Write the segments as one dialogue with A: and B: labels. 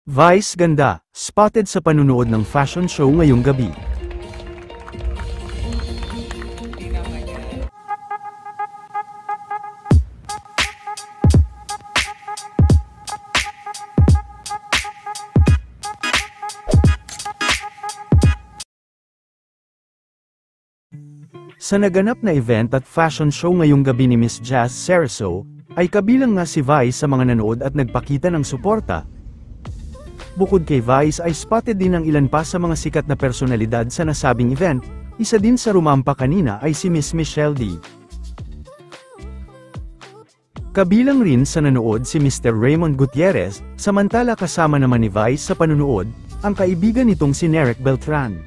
A: Vice ganda, spotted sa panunood ng fashion show ngayong gabi. Sa naganap na event at fashion show ngayong gabi ni Miss Jazz Cerezo, ay kabilang nga si Vice sa mga nanood at nagpakita ng suporta. Bukod kay Vice ay spotted din ang ilan pa sa mga sikat na personalidad sa nasabing event, isa din sa rumampa kanina ay si Miss Michelle D. Kabilang rin sa nanood si Mr. Raymond Gutierrez, samantala kasama naman ni Vice sa panunood, ang kaibigan nitong si Nerec Beltran.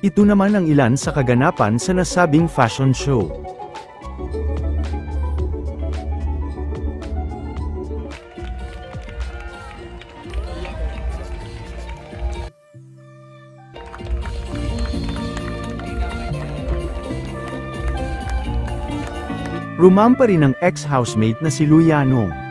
A: Ito naman ang ilan sa kaganapan sa nasabing fashion show. Rumampa rin ang ex-housemate na si Luyanong.